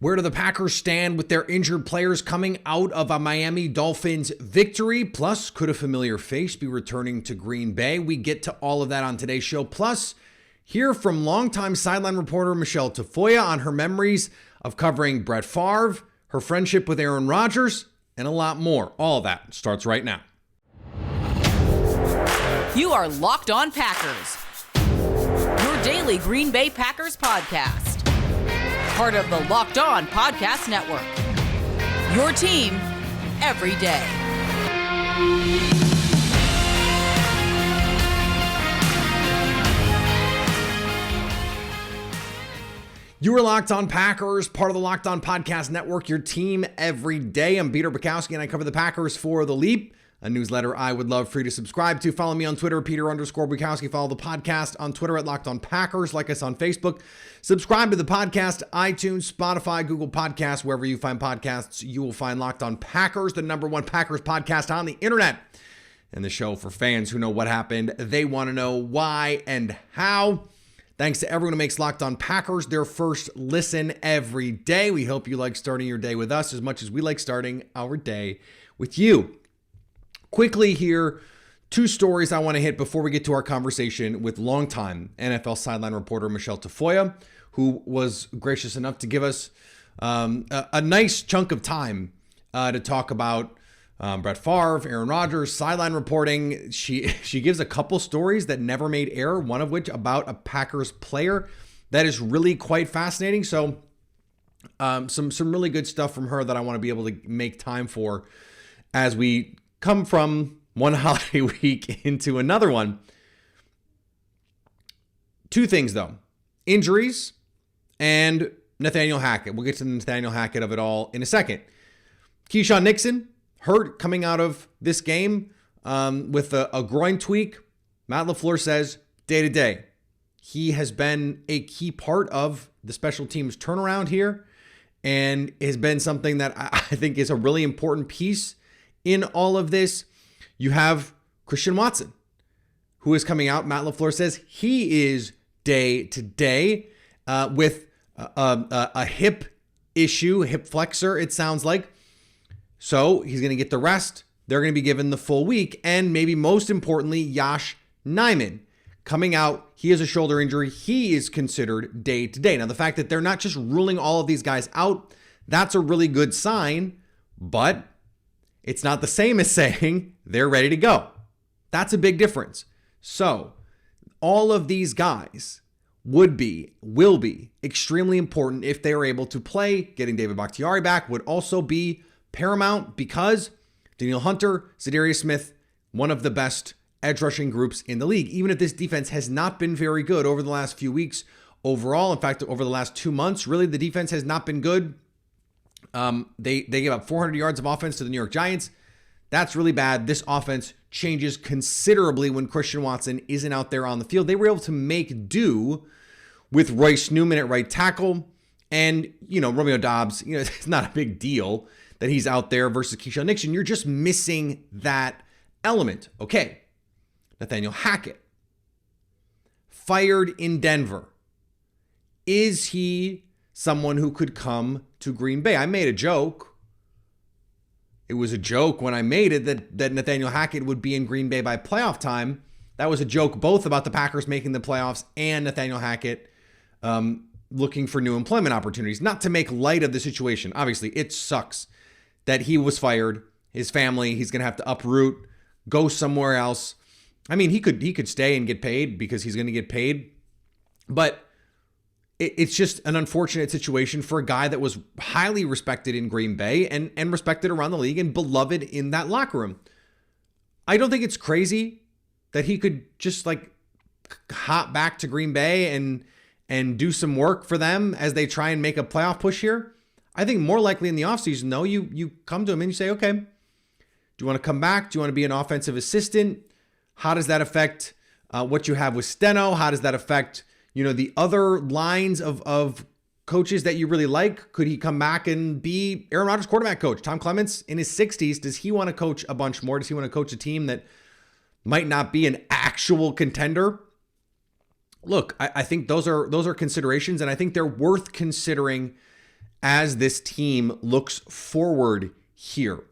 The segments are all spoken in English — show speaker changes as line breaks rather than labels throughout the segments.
Where do the Packers stand with their injured players coming out of a Miami Dolphins victory? Plus, could a familiar face be returning to Green Bay? We get to all of that on today's show. Plus, hear from longtime sideline reporter Michele Tafoya on her memories of covering Brett Favre, her friendship with Aaron Rodgers, and a lot more. All of that starts right now.
You are Locked On Packers, your daily Green Bay Packers podcast. Part of the Locked On Podcast Network, your team every day.
You are Locked On Packers, part of the Locked On Podcast Network, your team every day. I'm Peter Bukowski, and I cover the Packers for The Leap, a newsletter I would love for you to subscribe to. Follow me on Twitter, Peter_Bukowski. Follow the podcast on Twitter at Locked On Packers. Like us on Facebook. Subscribe to the podcast, iTunes, Spotify, Google Podcasts. Wherever you find podcasts, you will find Locked On Packers, the #1 Packers podcast on the internet. And the show for fans who know what happened. They want to know why and how. Thanks to everyone who makes Locked On Packers their first listen every day. We hope you like starting your day with us as much as we like starting our day with you. Quickly here, two stories I want to hit before we get to our conversation with longtime NFL sideline reporter Michelle Tafoya, who was gracious enough to give us a nice chunk of time to talk about Brett Favre, Aaron Rodgers, sideline reporting. She gives a couple stories that never made air, one of which about a Packers player that is really quite fascinating. So some really good stuff from her that I want to be able to make time for as we come from one holiday week into another one. Two things though, injuries and Nathaniel Hackett. We'll get to the Nathaniel Hackett of it all in a second. Keyshawn Nixon hurt coming out of this game with a groin tweak. Matt LaFleur says day to day. He has been a key part of the special teams turnaround here and has been something that I think is a really important piece in all of this. You have Christian Watson, who is coming out. Matt LaFleur says he is day to day with a hip issue, hip flexor, it sounds like. So he's going to get the rest. They're going to be given the full week. And maybe most importantly, Yosh Nijman coming out. He has a shoulder injury. He is considered day to day. Now, the fact that they're not just ruling all of these guys out, that's a really good sign. But it's not the same as saying they're ready to go. That's a big difference. So all of these guys will be extremely important if they are able to play. Getting David Bakhtiari back would also be paramount because Danielle Hunter, Zadarius Smith, one of the best edge rushing groups in the league. Even if this defense has not been very good over the last few weeks overall, in fact, over the last 2 months, really the defense has not been good. They gave up 400 yards of offense to the New York Giants. That's really bad. This offense changes considerably when Christian Watson isn't out there on the field. They were able to make do with Royce Newman at right tackle. And, Romeo Doubs, it's not a big deal that he's out there versus Keyshawn Nixon. You're just missing that element. Okay. Nathaniel Hackett, fired in Denver. Is he someone who could come to Green Bay? I made a joke. It was a joke when I made it that Nathaniel Hackett would be in Green Bay by playoff time. That was a joke both about the Packers making the playoffs and Nathaniel Hackett looking for new employment opportunities. Not to make light of the situation. Obviously, it sucks that he was fired. His family, he's going to have to uproot, go somewhere else. I mean, he could stay and get paid because he's going to get paid. But it's just an unfortunate situation for a guy that was highly respected in Green Bay and respected around the league and beloved in that locker room. I don't think it's crazy that he could just hop back to Green Bay and do some work for them as they try and make a playoff push here. I think more likely in the offseason, though, you come to him and you say, okay, do you want to come back? Do you want to be an offensive assistant? How does that affect what you have with Steno? How does that affect the other lines of coaches that you really like? Could he come back and be Aaron Rodgers' quarterback coach? Tom Clements in his 60s, does he want to coach a bunch more? Does he want to coach a team that might not be an actual contender? Look, I think those are considerations, and I think they're worth considering as this team looks forward here.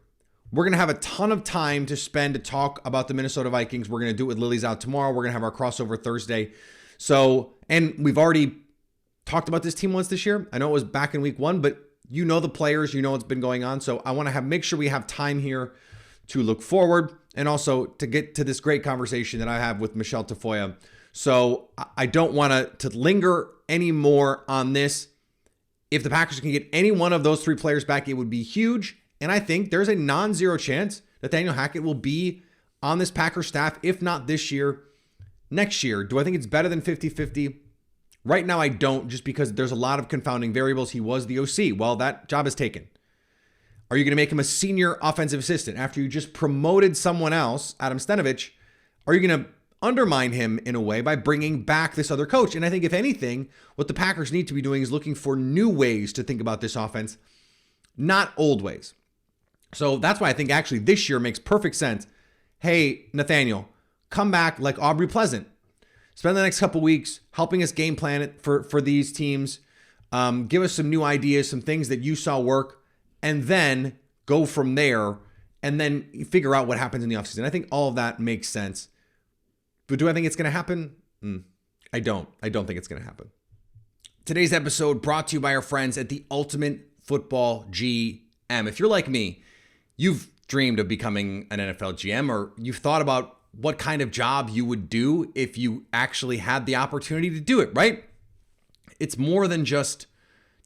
We're going to have a ton of time to spend to talk about the Minnesota Vikings. We're going to do it with Lily's out tomorrow. We're going to have our crossover Thursday. So, and we've already talked about this team once this year. I know it was back in week 1, but you know the players, you know what's been going on. So I want to make sure we have time here to look forward and also to get to this great conversation that I have with Michelle Tafoya. So I don't want to linger anymore on this. If the Packers can get any one of those 3 players back, it would be huge. And I think there's a non-zero chance Nathaniel Hackett will be on this Packers staff, if not this year, next year. Do I think it's better than 50-50? Right now, I don't, just because there's a lot of confounding variables. He was the OC. Well, that job is taken. Are you going to make him a senior offensive assistant after you just promoted someone else, Adam Stenovich? Are you going to undermine him in a way by bringing back this other coach? And I think, if anything, what the Packers need to be doing is looking for new ways to think about this offense, not old ways. So that's why I think actually this year makes perfect sense. Hey, Nathaniel, come back like Aubrey Pleasant. Spend the next couple weeks helping us game plan it for these teams. Give us some new ideas, some things that you saw work, and then go from there and then figure out what happens in the offseason. I think all of that makes sense. But do I think it's going to happen? I don't. I don't think it's going to happen. Today's episode brought to you by our friends at the Ultimate Football GM. If you're like me, you've dreamed of becoming an NFL GM, or you've thought about what kind of job you would do if you actually had the opportunity to do it, right? It's more than just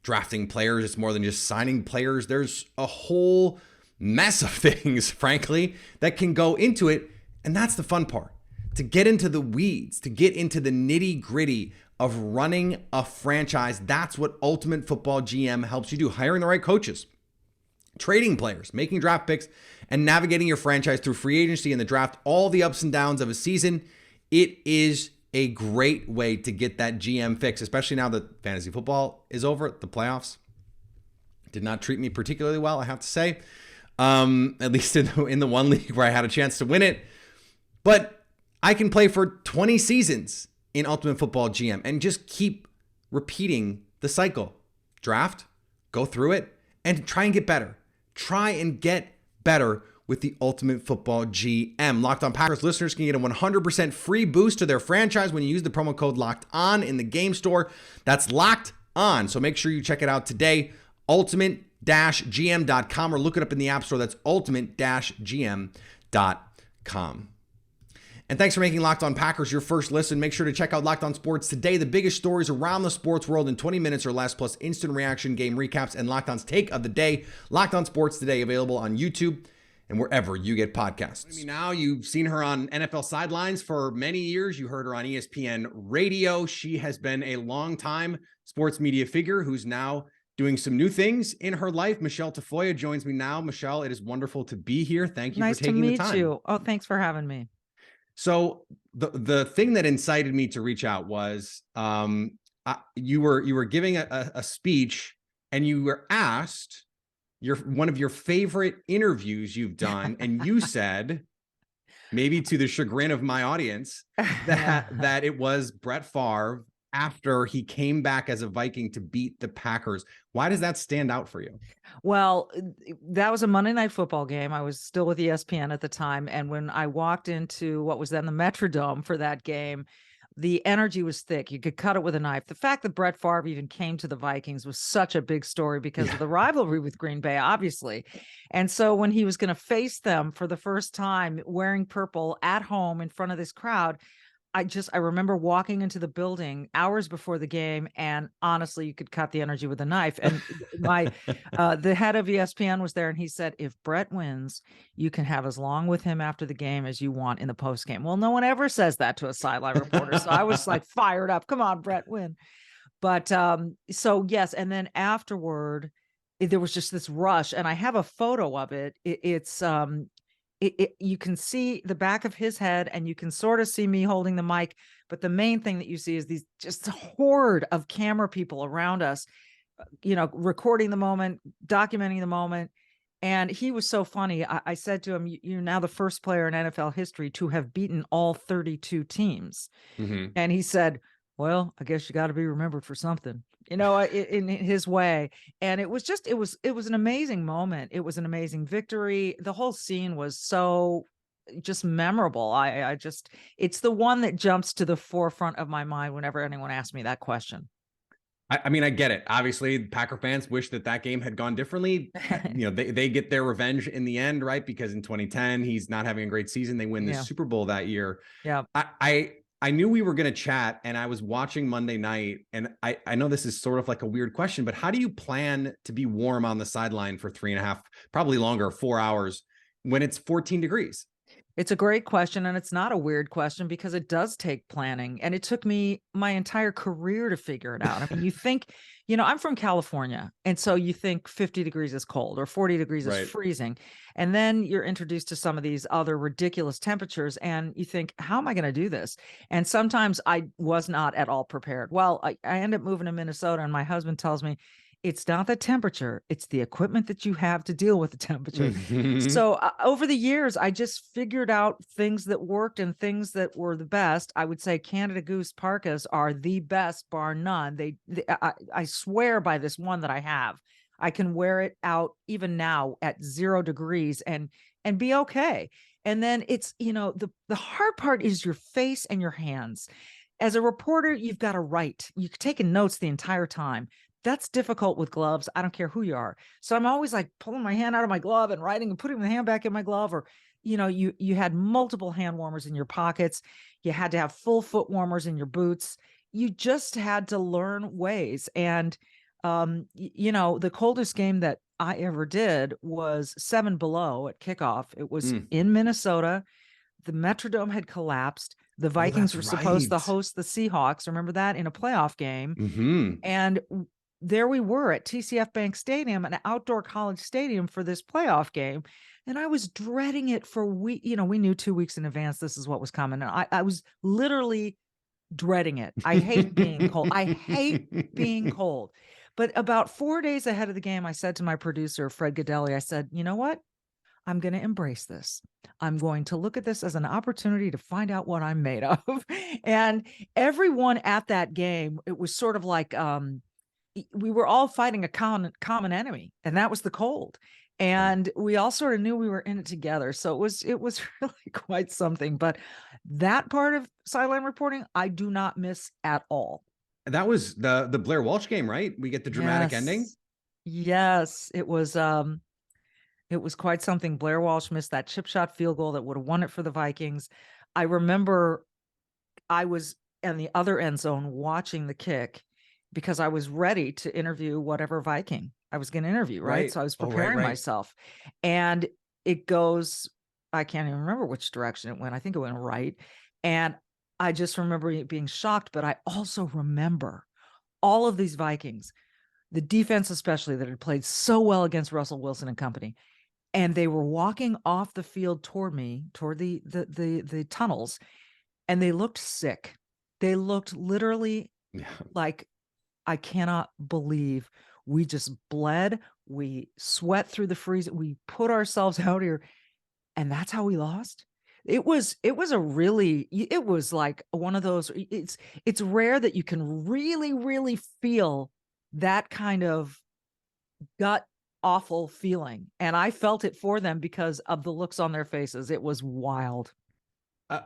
drafting players. It's more than just signing players. There's a whole mess of things, frankly, that can go into it. And that's the fun part. To get into the weeds, to get into the nitty gritty of running a franchise. That's what Ultimate Football GM helps you do. Hiring the right coaches, trading players, making draft picks, and navigating your franchise through free agency and the draft, all the ups and downs of a season. It is a great way to get that GM fix, especially now that fantasy football is over. The playoffs did not treat me particularly well, I have to say, at least in the one league where I had a chance to win it. But I can play for 20 seasons in Ultimate Football GM and just keep repeating the cycle. Draft, go through it, and try and get better. Try and get better with the Ultimate Football GM. Locked On Packers listeners can get a 100% free boost to their franchise when you use the promo code Locked On in the game store. That's Locked On. So make sure you check it out today. Ultimate-GM.com, or look it up in the App Store. That's Ultimate-GM.com. And thanks for making Locked On Packers your first listen. Make sure to check out Locked On Sports Today, the biggest stories around the sports world in 20 minutes or less, plus instant reaction, game recaps, and Locked On's take of the day. Locked On Sports Today, available on YouTube and wherever you get podcasts. Now, you've seen her on NFL Sidelines for many years. You heard her on ESPN Radio. She has been a long-time sports media figure who's now doing some new things in her life. Michelle Tafoya joins me now. Michelle, it is wonderful to be here. Thank you for taking the time.
Nice to meet you. Oh, thanks for having me.
So the thing that incited me to reach out was you were giving a speech, and you were asked one of your favorite interviews you've done, and you said, maybe to the chagrin of my audience, that it was Brett Favre after he came back as a Viking to beat the Packers. Why does that stand out for you?
Well, that was a Monday Night Football game. I was still with ESPN at the time. And when I walked into what was then the Metrodome for that game, the energy was thick. You could cut it with a knife. The fact that Brett Favre even came to the Vikings was such a big story because of the rivalry with Green Bay, obviously. And so when he was going to face them for the first time wearing purple at home in front of this crowd, I remember walking into the building hours before the game, and honestly, you could cut the energy with a knife. And the head of ESPN was there, and he said, if Brett wins, you can have as long with him after the game as you want in the post game. Well, no one ever says that to a sideline reporter. So I was like fired up. Come on, Brett, win. But so yes. And then afterward, there was just this rush, and I have a photo of it. You can see the back of his head, and you can sort of see me holding the mic. But the main thing that you see is these just horde of camera people around us, recording the moment, documenting the moment. And he was so funny. I said to him, you're now the first player in NFL history to have beaten all 32 teams. Mm-hmm. And he said, well, I guess you got to be remembered for something, in his way. And it was an amazing moment. It was an amazing victory. The whole scene was so just memorable. It's the one that jumps to the forefront of my mind whenever anyone asks me that question.
I mean, I get it. Obviously, Packer fans wish that game had gone differently. They get their revenge in the end, right? Because in 2010, he's not having a great season. They win the Super Bowl that year.
Yeah.
I knew we were going to chat, and I was watching Monday night, and I know this is sort of like a weird question, but how do you plan to be warm on the sideline for 3.5, probably longer, 4 hours when it's 14 degrees?
It's a great question, and it's not a weird question because it does take planning, and it took me my entire career to figure it out. I mean, you think, I'm from California, and so you think 50 degrees is cold or 40 degrees is freezing, and then you're introduced to some of these other ridiculous temperatures, and you think, how am I going to do this? And sometimes I was not at all prepared. Well, I end up moving to Minnesota, and my husband tells me, it's not the temperature, it's the equipment that you have to deal with the temperature. So over the years, I just figured out things that worked and things that were the best. I would say Canada Goose parkas are the best, bar none. I swear by this one that I have. I can wear it out even now at 0 degrees and be okay. And then it's, the hard part is your face and your hands. As a reporter, you've got to write. You're taking notes the entire time. That's difficult with gloves. I don't care who you are. So I'm always like pulling my hand out of my glove and writing and putting the hand back in my glove. Or, you had multiple hand warmers in your pockets. You had to have full foot warmers in your boots. You just had to learn ways. And, the coldest game that I ever did was 7 below at kickoff. It was in Minnesota. The Metrodome had collapsed. The Vikings were supposed to host the Seahawks. Remember that, in a playoff game. And there we were at TCF Bank Stadium, an outdoor college stadium, for this playoff game. And I was dreading it for we knew 2 weeks in advance this is what was coming. And I was literally dreading it. I hate being cold. I hate being cold. But about 4 days ahead of the game, I said to my producer, Fred Godelli, I said, you know what? I'm going to embrace this. I'm going to look at this as an opportunity to find out what I'm made of. And everyone at that game, it was sort of like, we were all fighting a common enemy, and that was the cold. And we all sort of knew we were in it together. So it was really quite something. But that part of sideline reporting, I do not miss at all.
That was the Blair Walsh game, right? We get the dramatic ending.
Yes, it was quite something. Blair Walsh missed that chip shot field goal that would have won it for the Vikings. I remember I was in the other end zone watching the kick, because I was ready to interview whatever Viking I was going to interview, right? So I was preparing myself. And it goes, I can't even remember which direction it went. I think it went right. And I just remember being shocked, but I also remember all of these Vikings, the defense especially, that had played so well against Russell Wilson and company. And they were walking off the field toward me, toward the tunnels, and they looked sick. They looked literally like, I cannot believe we just bled. We sweat through the freeze. We put ourselves out here, and that's how we lost. It was like one of those, it's rare that you can really, really feel that kind of gut awful feeling. And I felt it for them because of the looks on their faces. It was wild.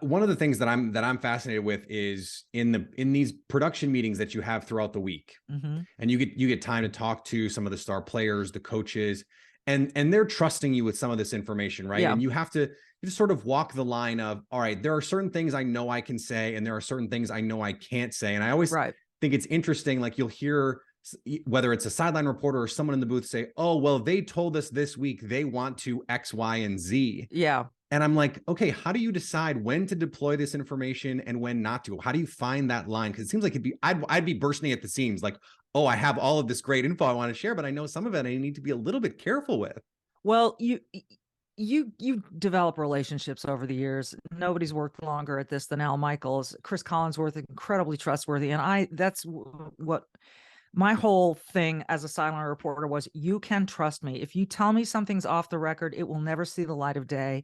One of the things that I'm fascinated with is in these production meetings that you have throughout the week, and you get time to talk to some of the star players, the coaches, and they're trusting you with some of this information, right?
Yeah.
And you have to just sort of walk the line of, all right, there are certain things I know I can say, and there are certain things I know I can't say. And I always think it's interesting, like you'll hear, whether it's a sideline reporter or someone in the booth, say, oh, well, they told us this week they want to X, Y, and Z.
Yeah.
And I'm like, okay, how do you decide when to deploy this information and when not to? How do you find that line? Because it seems like I'd be bursting at the seams, like, oh, I have all of this great info I want to share, but I know some of it I need to be a little bit careful with.
Well, you develop relationships over the years. Nobody's worked longer at this than Al Michaels. Chris Collinsworth, incredibly trustworthy. And that's what my whole thing as a sideline reporter was. You can trust me. If you tell me something's off the record, it will never see the light of day.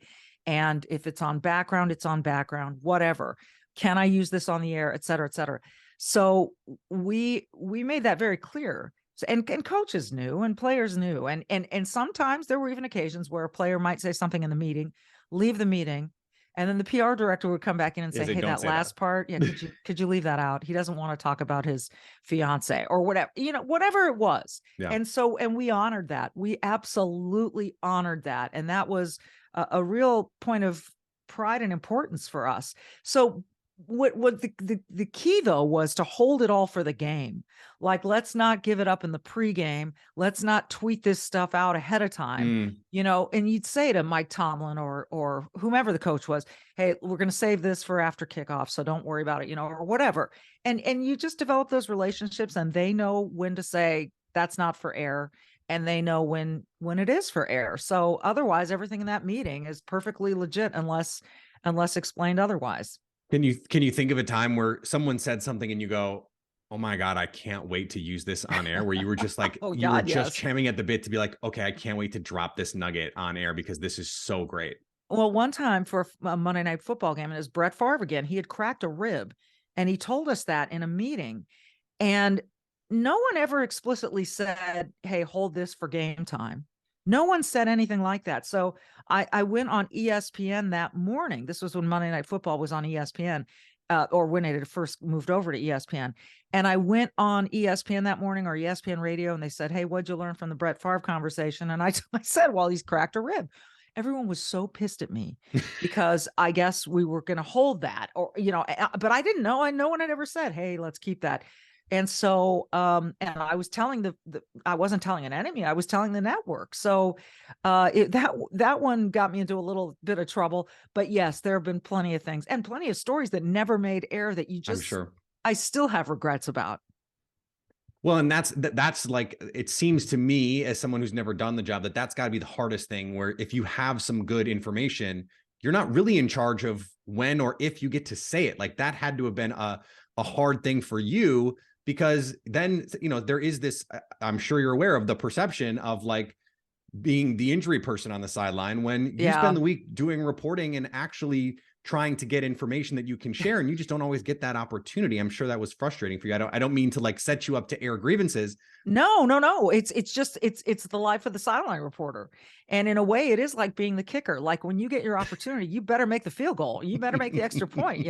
And if it's on background, it's on background, whatever. Can I use this on the air, et cetera, et cetera. So we made that very clear. And coaches knew and players knew. And sometimes there were even occasions where a player might say something in the meeting, leave the meeting, and then the PR director would come back in and say, "Hey, that last part, yeah, could you leave that out? He doesn't want to talk about his fiance or whatever, whatever it was."
Yeah.
And we honored that. We absolutely honored that. And that was a real point of pride and importance for us. So what the key though was to hold it all for the game. Like, let's not give it up in the pregame. Let's not tweet this stuff out ahead of time. And you'd say to Mike Tomlin or whomever the coach was, "Hey, we're going to save this for after kickoff, so don't worry about it," or whatever. And you just develop those relationships, and they know when to say that's not for air, and they know when it is for air. So otherwise, everything in that meeting is perfectly legit unless explained otherwise.
Can you think of a time where someone said something and you go, "Oh my God, I can't wait to use this on air," where you were just like, just champing at the bit to be like, "Okay, I can't wait to drop this nugget on air because this is so great"?
Well, one time for a Monday Night Football game, and it was Brett Favre again, he had cracked a rib, and he told us that in a meeting. And no one ever explicitly said, "Hey, hold this for game time." No one said anything like that. So I went on ESPN that morning. This was when Monday Night Football was on ESPN, or when it had first moved over to ESPN. And I went on ESPN that morning, or ESPN radio, and they said, "Hey, what'd you learn from the Brett Favre conversation?" And I said, "Well, he's cracked a rib." Everyone was so pissed at me because I guess we were going to hold that, or, but I didn't know. No one had ever said, "Hey, let's keep that." And so, and I was telling I wasn't telling an enemy, I was telling the network. So that one got me into a little bit of trouble. But yes, there have been plenty of things and plenty of stories that never made air that
I'm sure.
I still have regrets about.
Well, and that's like, it seems to me as someone who's never done the job, that's gotta be the hardest thing, where if you have some good information, you're not really in charge of when or if you get to say it. Like, that had to have been a hard thing for you, because then, there is this, I'm sure you're aware of the perception of like being the injury person on the sideline when you spend the week doing reporting and actually trying to get information that you can share, and you just don't always get that opportunity. I'm sure that was frustrating for you. I don't mean to like set you up to air grievances.
No. It's just the life of the sideline reporter. And in a way, it is like being the kicker. Like, when you get your opportunity, you better make the field goal. You better make the extra point,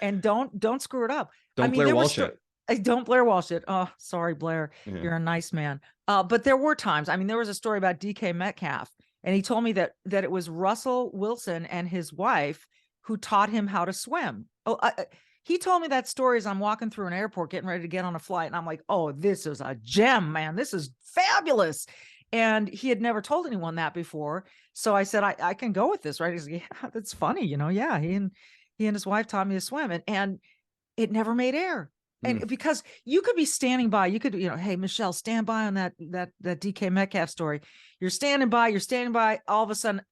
and don't screw it up.
Don't Blair Walsh it.
Don't Blair Walsh it. Oh, sorry, Blair. Yeah. You're a nice man. But there were times. I mean, there was a story about DK Metcalf, and he told me that it was Russell Wilson and his wife who taught him how to swim. He told me that story as I'm walking through an airport getting ready to get on a flight. And I'm like, "Oh, this is a gem, man. This is fabulous." And he had never told anyone that before. So I said, I can go with this, right? He's like, "Yeah, that's funny. Yeah, he and his wife taught me to swim." And it never made air. And because you could be standing by, you could, "Hey, Michelle, stand by on that DK Metcalf story." You're standing by, all of a sudden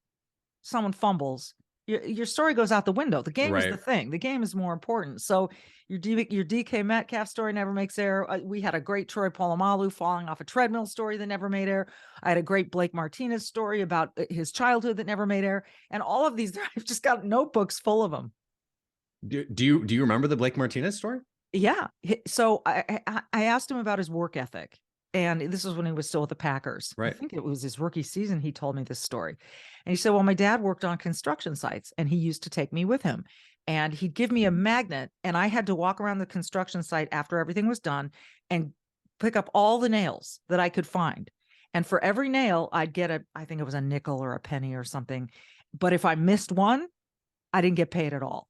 someone fumbles. Your story goes out the window. The game is the thing. The game is more important. So your DK Metcalf story never makes air. We had a great Troy Polamalu falling off a treadmill story that never made air. I had a great Blake Martinez story about his childhood that never made air. And all of these, I've just got notebooks full of them.
Do you remember the Blake Martinez story?
Yeah. So I asked him about his work ethic. And this was when he was still with the Packers.
Right.
I think it was his rookie season. He told me this story. And he said, "Well, my dad worked on construction sites, and he used to take me with him. And he'd give me a magnet, and I had to walk around the construction site after everything was done and pick up all the nails that I could find. And for every nail, I'd get I think it was a nickel or a penny or something. But if I missed one, I didn't get paid at all."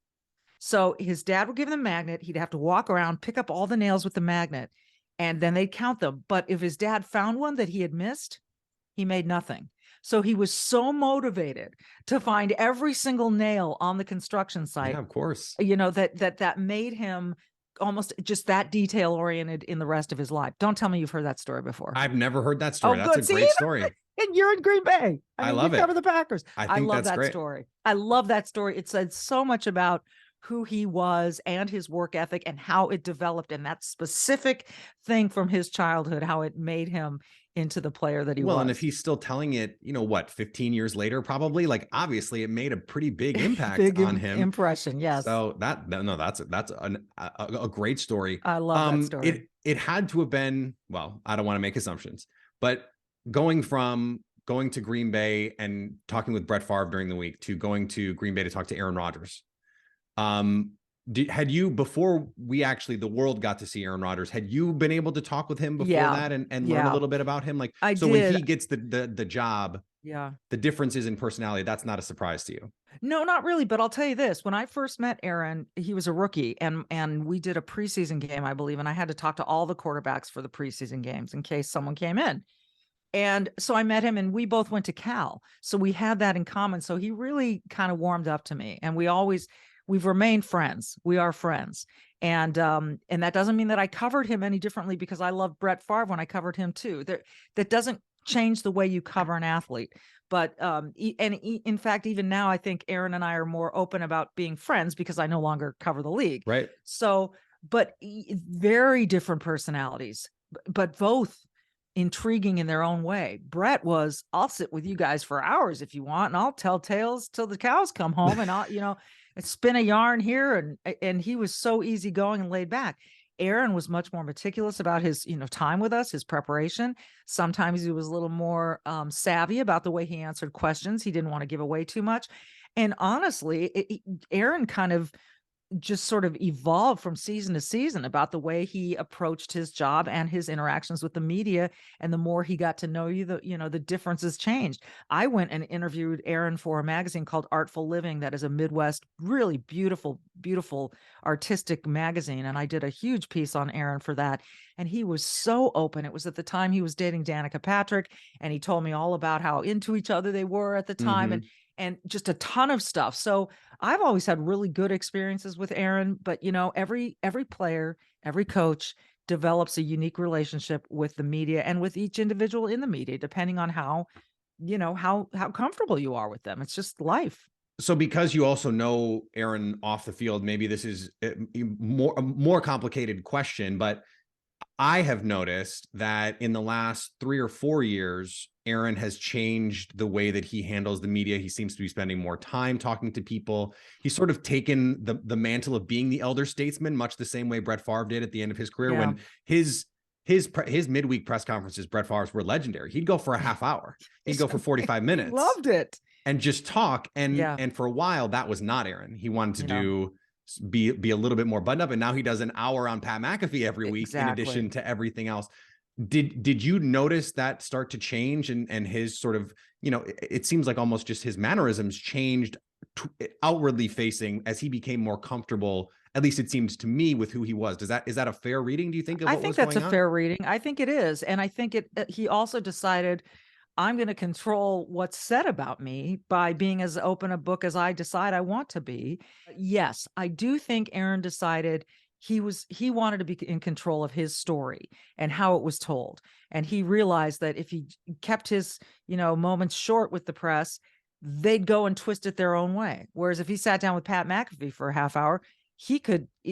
So his dad would give him the magnet. He'd have to walk around, pick up all the nails with the magnet, and then they'd count them. But if his dad found one that he had missed, he made nothing. So he was so motivated to find every single nail on the construction site.
Yeah, of course.
That made him almost just that detail oriented in the rest of his life. Don't tell me you've heard that story before.
I've never heard that story.
Oh,
that's a great story.
And you're in Green Bay.
I love it.
Cover the Packers.
I love
that
great.
story. I love that story. It said so much about who he was and his work ethic and how it developed, and that specific thing from his childhood, how it made him into the player that he was.
Well, and if he's still telling it, 15 years later, probably, like, obviously it made a pretty big impact on him.
Impression. Yes.
So that's a great story.
I love that story.
It had to have been, well, I don't want to make assumptions, but going to Green Bay and talking with Brett Favre during the week to going to Green Bay to talk to Aaron Rodgers. Had you, before the world got to see Aaron Rodgers, had you been able to talk with him before that and learn a little bit about him? Like, when he gets the job, the differences in personality, that's not a surprise to you.
No, not really. But I'll tell you this, when I first met Aaron, he was a rookie and we did a preseason game, I believe. And I had to talk to all the quarterbacks for the preseason games in case someone came in. And so I met him and we both went to Cal. So we had that in common. So he really kind of warmed up to me, and we've remained friends. We are friends. And that doesn't mean that I covered him any differently, because I loved Brett Favre when I covered him too. That doesn't change the way you cover an athlete. But in fact, even now, I think Aaron and I are more open about being friends because I no longer cover the league.
Right.
So, but very different personalities, but both intriguing in their own way. Brett was, I'll sit with you guys for hours if you want, and I'll tell tales till the cows come home, and I'll, spin a yarn here. And he was so easygoing and laid back. Aaron was much more meticulous about his, time with us, his preparation. Sometimes he was a little more savvy about the way he answered questions. He didn't want to give away too much. And honestly, Aaron kind of just sort of evolved from season to season about the way he approached his job and his interactions with the media. And the more he got to know you, the differences changed. I went and interviewed Aaron for a magazine called Artful Living. That is a Midwest, really beautiful, beautiful artistic magazine. And I did a huge piece on Aaron for that. And he was so open. It was at the time he was dating Danica Patrick. And he told me all about how into each other they were at the time.
Mm-hmm.
And just a ton of stuff. So I've always had really good experiences with Aaron, but every player, every coach develops a unique relationship with the media and with each individual in the media, depending on how comfortable you are with them. It's just life.
So because you also know Aaron off the field, maybe this is a more complicated question, but I have noticed that in the last 3 or 4 years, Aaron has changed the way that he handles the media. He seems to be spending more time talking to people. He's sort of taken the mantle of being the elder statesman, much the same way Brett Favre did at the end of his career.
Yeah.
When his midweek press conferences, Brett Favre's, were legendary. He'd go for a half hour. He'd go for 45 minutes.
Loved it.
And just talk. And for a while, that was not Aaron. He wanted to be a little bit more buttoned up. And now he does an hour on Pat McAfee every week, in addition to everything else. Did you notice that start to change, and his sort of, it seems like almost just his mannerisms changed outwardly facing as he became more comfortable, at least it seems to me, with who he was. Is that a fair reading, do you think, of what was going on?
I think that's a fair reading. I think it is. And I think he also decided, I'm going to control what's said about me by being as open a book as I decide I want to be. Yes, I do think Aaron decided he wanted to be in control of his story and how it was told. And he realized that if he kept his, moments short with the press, they'd go and twist it their own way. Whereas if he sat down with Pat McAfee for a half hour,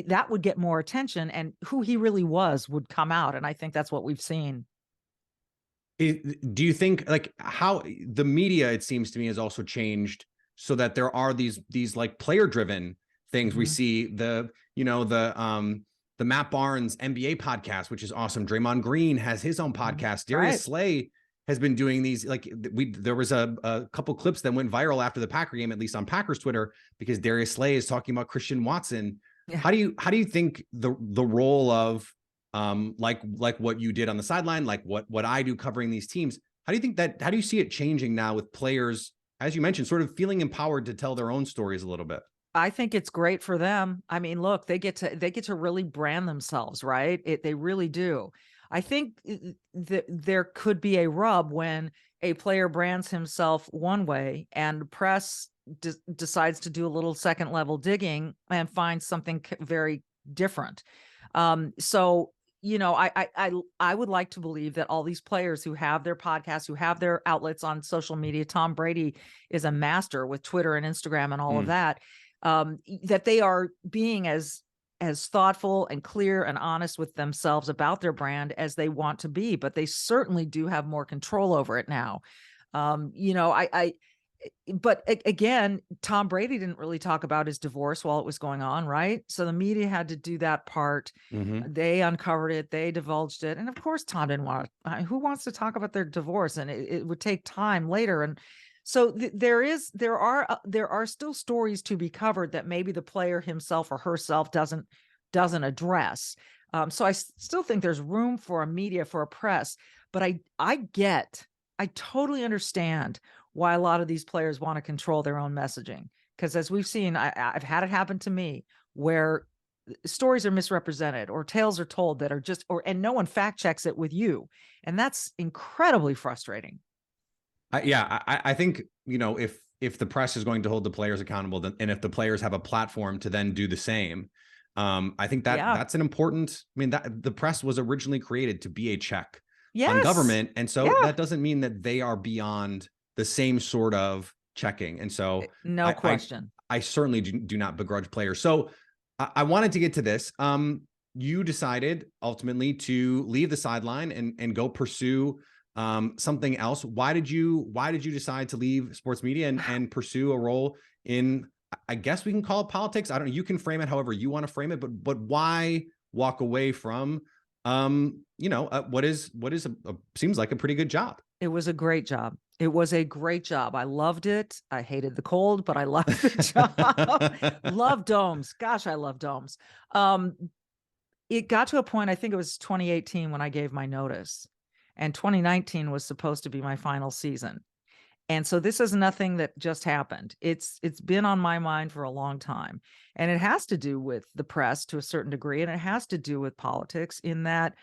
that would get more attention, and who he really was would come out. And I think that's what we've seen.
Do you think, like, how the media, it seems to me, has also changed so that there are these like player driven things? Mm-hmm. We see the Matt Barnes NBA podcast, which is awesome. Draymond Green has his own podcast. Darius Slay has been doing these. Like, there was a couple clips that went viral after the Packer game, at least on Packers Twitter, because Darius Slay is talking about Christian Watson. Yeah. How do you think the role of like what you did on the sideline, like what I do covering these teams, how do you see it changing now with players, as you mentioned, sort of feeling empowered to tell their own stories a little bit?
I think it's great for them. I mean, look, they get to really brand themselves, right? They really do. I think that there could be a rub when a player brands himself one way and press decides to do a little second level digging and finds something very different. So, I would like to believe that all these players who have their podcasts, who have their outlets on social media, Tom Brady is a master with Twitter and Instagram and all of that, that they are being as as thoughtful and clear and honest with themselves about their brand as they want to be, but they certainly do have more control over it now. But again, Tom Brady didn't really talk about his divorce while it was going on, right? So the media had to do that part.
Mm-hmm.
They uncovered it, they divulged it, and of course, Tom didn't want to. Who wants to talk about their divorce? And it would take time later. And so there are still stories to be covered that maybe the player himself or herself doesn't address. So I still think there's room for a media, for a press, but I totally understand why a lot of these players want to control their own messaging. Because as we've seen, I've had it happen to me where stories are misrepresented or tales are told that are just, and no one fact checks it with you. And that's incredibly frustrating.
I think, if the press is going to hold the players accountable, and if the players have a platform to then do the same, I think that's an important, that the press was originally created to be a check on government. And so that doesn't mean that they are beyond the same sort of checking. And so
no question.
I certainly do not begrudge players. So I wanted to get to this. You decided ultimately to leave the sideline and go pursue something else. Why did you decide to leave sports media and pursue a role in, I guess we can call it politics? I don't know. You can frame it however you want to frame it, but why walk away from, what seems like a pretty good job?
It was a great job. It was a great job. I loved it. I hated the cold, but I loved the job. Love domes. Gosh, I love domes. It got to a point, I think it was 2018 when I gave my notice, and 2019 was supposed to be my final season. And so this is nothing that just happened. It's been on my mind for a long time. And it has to do with the press to a certain degree, and it has to do with politics in that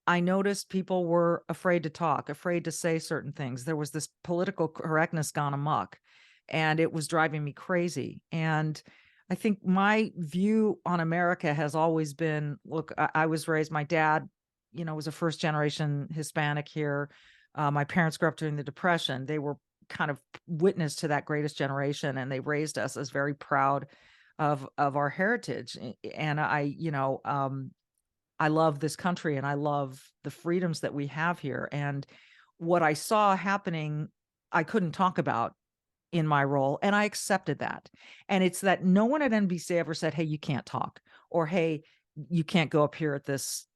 I noticed people were afraid to talk, afraid to say certain things. There was this political correctness gone amok, and it was driving me crazy. And I think my view on America has always been, look, I was raised, my dad, was a first generation Hispanic here. My parents grew up during the Depression. They were kind of witness to that greatest generation, and they raised us as very proud of our heritage. And I love this country, and I love the freedoms that we have here. And what I saw happening, I couldn't talk about in my role, and I accepted that. And it's that no one at NBC ever said, hey, you can't talk, or hey, you can't go up here at this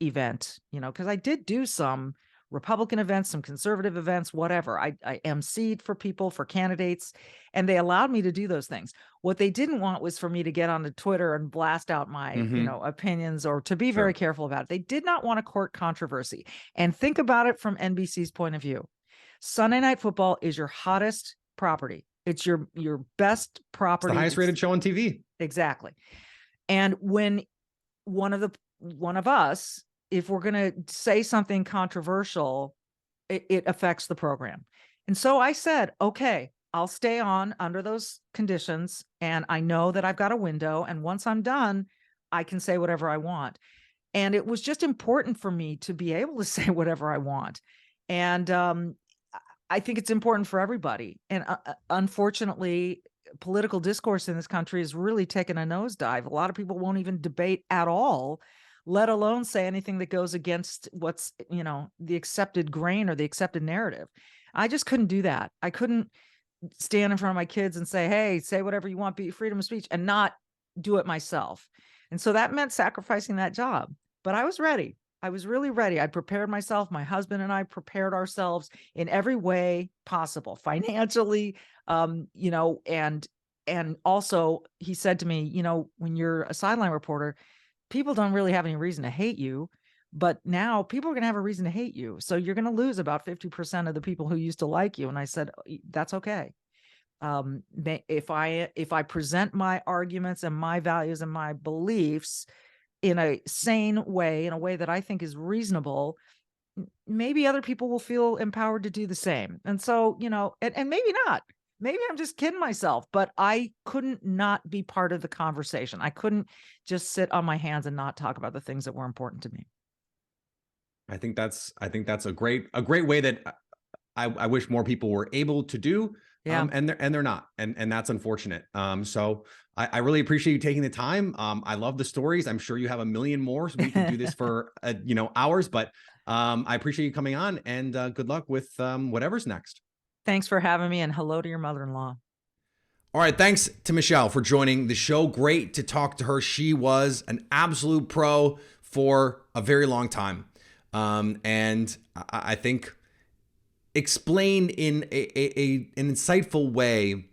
event, because I did do some Republican events, some conservative events, whatever. I emceed for people, for candidates, and they allowed me to do those things. What they didn't want was for me to get onto Twitter and blast out my, opinions, or to be very careful about it. They did not want to court controversy. And think about it from NBC's point of view. Sunday Night Football is your hottest property. It's your best property.
It's the highest rated show on TV.
Exactly. And when one of us, if we're going to say something controversial, it affects the program. And so I said, okay, I'll stay on under those conditions. And I know that I've got a window. And once I'm done, I can say whatever I want. And it was just important for me to be able to say whatever I want. And I think it's important for everybody. And unfortunately, political discourse in this country has really taken a nosedive. A lot of people won't even debate at all, let alone say anything that goes against what's, the accepted grain or the accepted narrative. I just couldn't do that. I couldn't stand in front of my kids and say, hey, say whatever you want, be freedom of speech, and not do it myself. And so that meant sacrificing that job. But I was ready. I was really ready. I prepared myself. My husband and I prepared ourselves in every way possible, financially, and also he said to me, when you're a sideline reporter, people don't really have any reason to hate you, but now people are going to have a reason to hate you. So you're going to lose about 50% of the people who used to like you. And I said, that's okay. If I present my arguments and my values and my beliefs in a sane way, in a way that I think is reasonable, maybe other people will feel empowered to do the same. And so, and maybe not. Maybe I'm just kidding myself, but I couldn't not be part of the conversation. I couldn't just sit on my hands and not talk about the things that were important to me.
I think that's a great way that I wish more people were able to do.
Yeah.
And they're not, and that's unfortunate. So I really appreciate you taking the time. I love the stories. I'm sure you have a million more, so we can do this for hours. But I appreciate you coming on, and good luck with whatever's next.
Thanks for having me, and hello to your mother-in-law.
All right, thanks to Michelle for joining the show. Great to talk to her. She was an absolute pro for a very long time, and I think explained in an insightful way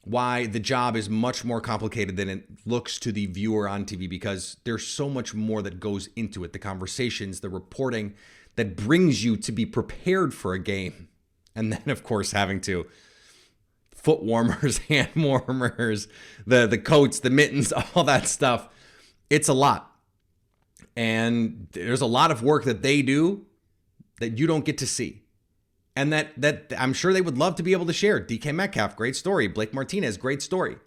why the job is much more complicated than it looks to the viewer on TV, because there's so much more that goes into it. The conversations, the reporting that brings you to be prepared for a game. And then, of course, having to foot warmers, hand warmers, the coats, the mittens, all that stuff. It's a lot. And there's a lot of work that they do that you don't get to see. And that I'm sure they would love to be able to share. DK Metcalf, great story. Blake Martinez, great story.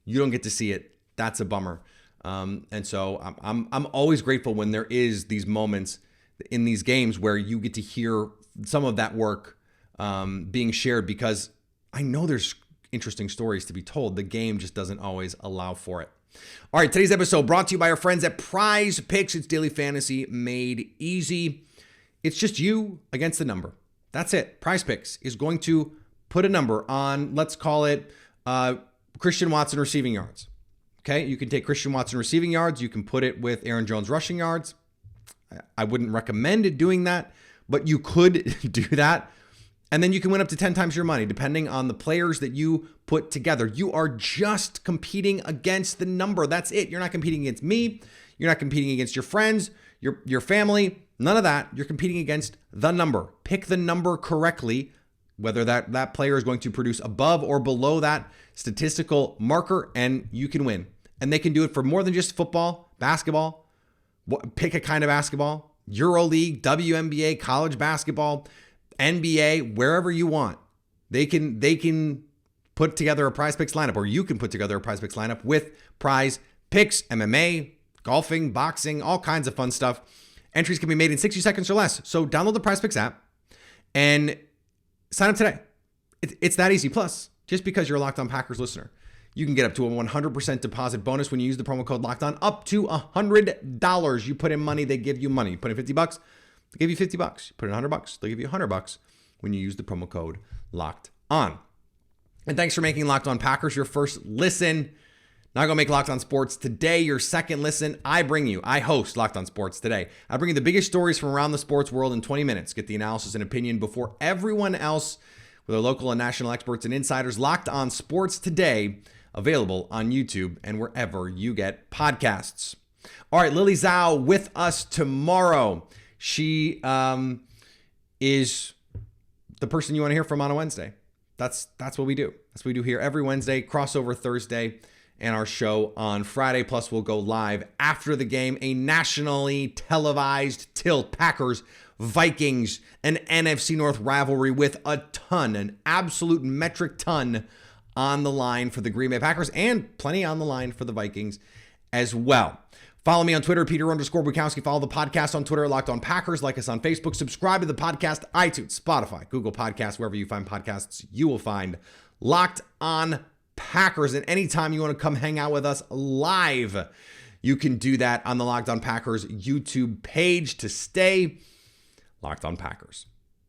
You don't get to see it. That's a bummer. And so I'm always grateful when there is these moments in these games where you get to hear some of that work being shared, because I know there's interesting stories to be told. The game just doesn't always allow for it. All right, today's episode brought to you by our friends at Prize Picks. It's daily fantasy made easy. It's just you against the number. That's it. Prize Picks is going to put a number on, let's call it Christian Watson receiving yards. Okay, you can take Christian Watson receiving yards. You can put it with Aaron Jones rushing yards. I wouldn't recommend doing that, but you could do that. And then you can win up to 10 times your money, depending on the players that you put together. You are just competing against the number. That's it. You're not competing against me. You're not competing against your friends, your family. None of that. You're competing against the number. Pick the number correctly, whether that player is going to produce above or below that statistical marker, and you can win. And they can do it for more than just football, basketball. Pick a kind of basketball, EuroLeague, WNBA, college basketball, NBA, wherever you want. They can put together a Prize Picks lineup, or you can put together a Prize Picks lineup with Prize Picks, MMA, golfing, boxing, all kinds of fun stuff. Entries can be made in 60 seconds or less. So download the Prize Picks app and sign up today. It's that easy. Plus, just because you're a Locked On Packers listener, you can get up to a 100% deposit bonus when you use the promo code Locked On, up to $100. You put in money, they give you money. You put in $50, they give you $50. You put in $100, they give you $100 when you use the promo code Locked On. And thanks for making Locked On Packers your first listen. Now I'm going to make Locked On Sports Today your second listen. I host Locked On Sports Today. I bring you the biggest stories from around the sports world in 20 minutes. Get the analysis and opinion before everyone else with our local and national experts and insiders. Locked On Sports Today, available on YouTube and wherever you get podcasts. All right, Lily Zhao with us tomorrow. She is the person you want to hear from on a Wednesday. That's what we do. That's what we do here every Wednesday, crossover Thursday, and our show on Friday. Plus, we'll go live after the game, a nationally televised tilt. Packers, Vikings, an NFC North rivalry with an absolute metric ton on the line for the Green Bay Packers, and plenty on the line for the Vikings as well. Follow me on Twitter, Peter_Bukowski. Follow the podcast on Twitter, Locked On Packers. Like us on Facebook. Subscribe to the podcast, iTunes, Spotify, Google Podcasts, wherever you find podcasts, you will find Locked On Packers. And anytime you want to come hang out with us live, you can do that on the Locked On Packers YouTube page to stay Locked On Packers.